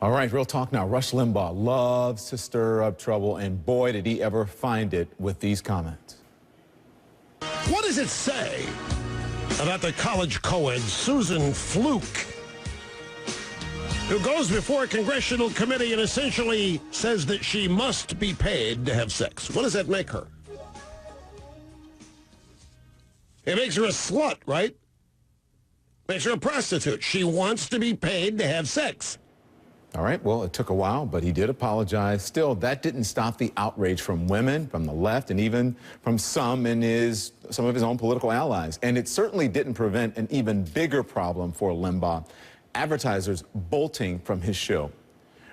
All right, real talk now. Rush Limbaugh loves to stir up trouble, and boy, did he ever find it with these comments. What does it say about the college co-ed Susan Fluke, who goes before a congressional committee and essentially says that she must be paid to have sex? What does that make her? It makes her a slut, right? Makes her a prostitute. She wants to be paid to have sex. All right, well, it took a while, but he did apologize. Still, that didn't stop the outrage from women, from the left, and even from some of his own political allies. And it certainly didn't prevent an even bigger problem for Limbaugh: advertisers bolting from his show.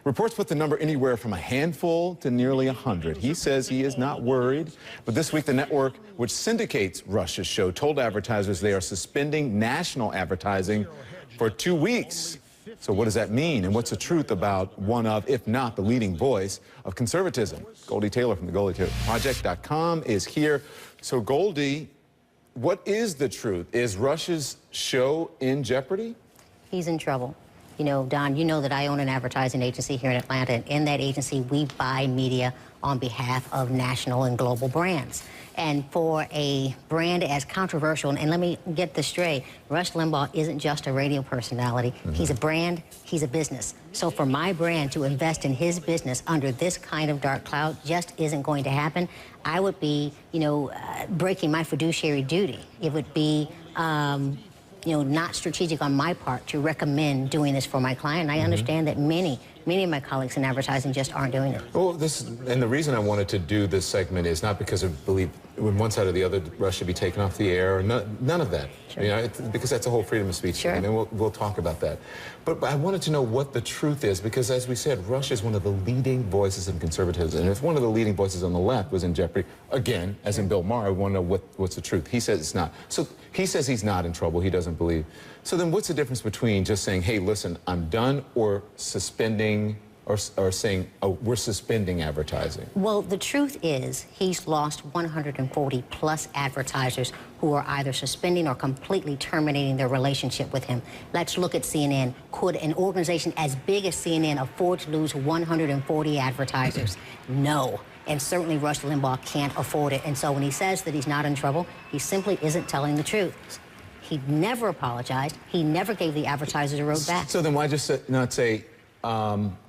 Reports put the number anywhere from a handful to nearly 100. He says he is not worried. But this week, the network, which syndicates Rush's show, told advertisers they are suspending national advertising for 2 weeks. So what does that mean? And what's the truth about one of, if not the leading voice of conservatism? Goldie Taylor from the GoldieTaylorProject.com is here. So Goldie, what is the truth? Is Rush's show in jeopardy? He's in trouble. You know, Don, you know that I own an advertising agency here in Atlanta, and in that agency, we buy media on behalf of national and global brands. And for a brand as controversial, and let me get this straight, Rush Limbaugh isn't just a radio personality. He's a brand, he's a business. So for my brand to invest in his business under this kind of dark cloud just isn't going to happen. I would be, breaking my fiduciary duty. It would be, not strategic on my part to recommend doing this for my client. And I understand that many of my colleagues in advertising just aren't doing it. Well, and the reason I wanted to do this segment is not because I believe when one side or the other Rush should be taken off the air, or none of that. Sure. Because that's a whole freedom of speech thing, and we'll talk about that. But I wanted to know what the truth is, because as we said, Rush is one of the leading voices in conservatism, and if one of the leading voices on the left was in jeopardy, again, as in Bill Maher, I want to know what's the truth. He says it's not. So he says he's not in trouble, he doesn't believe. So then what's the difference between just saying, hey, listen, I'm done, or suspending, or saying, oh, we're suspending advertising? Well, the truth is he's lost 140 plus advertisers who are either suspending or completely terminating their relationship with him. Let's look at CNN. Could an organization as big as CNN afford to lose 140 advertisers? No. And certainly Rush Limbaugh can't afford it. And so when he says that he's not in trouble, he simply isn't telling the truth. He never apologized. He never gave the advertisers a road back. So then why just not say,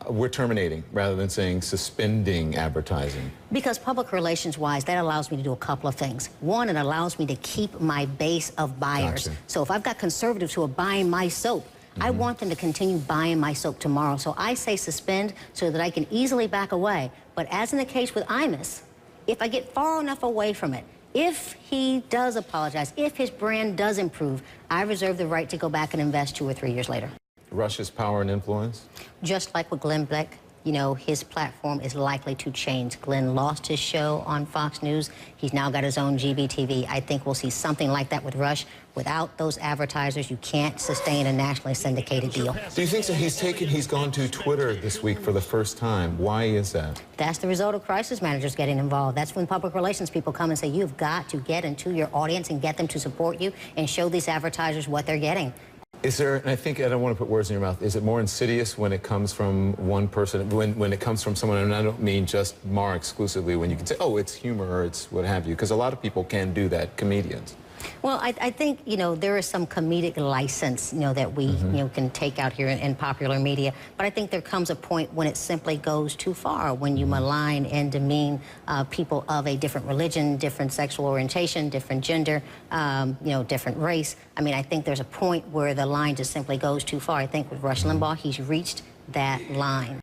we're terminating, rather than saying suspending advertising? Because public relations-wise, that allows me to do a couple of things. One, it allows me to keep my base of buyers. Gotcha. So if I've got conservatives who are buying my soap, I want them to continue buying my soap tomorrow. So I say suspend so that I can easily back away. But as in the case with Imus, if I get far enough away from it, if he does apologize, if his brand does improve, I reserve the right to go back and invest 2 or 3 years later. Rush's power and influence? Just like with Glenn Beck, his platform is likely to change. Glenn lost his show on Fox News. He's now got his own GBTV. I think we'll see something like that with Rush. Without those advertisers, you can't sustain a nationally syndicated deal. Do you think so? He's gone to Twitter this week for the first time. Why is that? That's the result of crisis managers getting involved. That's when public relations people come and say, you've got to get into your audience and get them to support you and show these advertisers what they're getting. Is there, and I think, I don't want to put words in your mouth, is it more insidious when it comes from one person, when it comes from someone, and I don't mean just Maher exclusively, when you can say, oh, it's humor, or it's what have you, because a lot of people can do that, comedians. Well, I think, there is some comedic license, that we, can take out here in popular media. But I think there comes a point when it simply goes too far, when you malign and demean people of a different religion, different sexual orientation, different gender, different race. I mean, I think there's a point where the line just simply goes too far. I think with Rush Limbaugh, he's reached that line.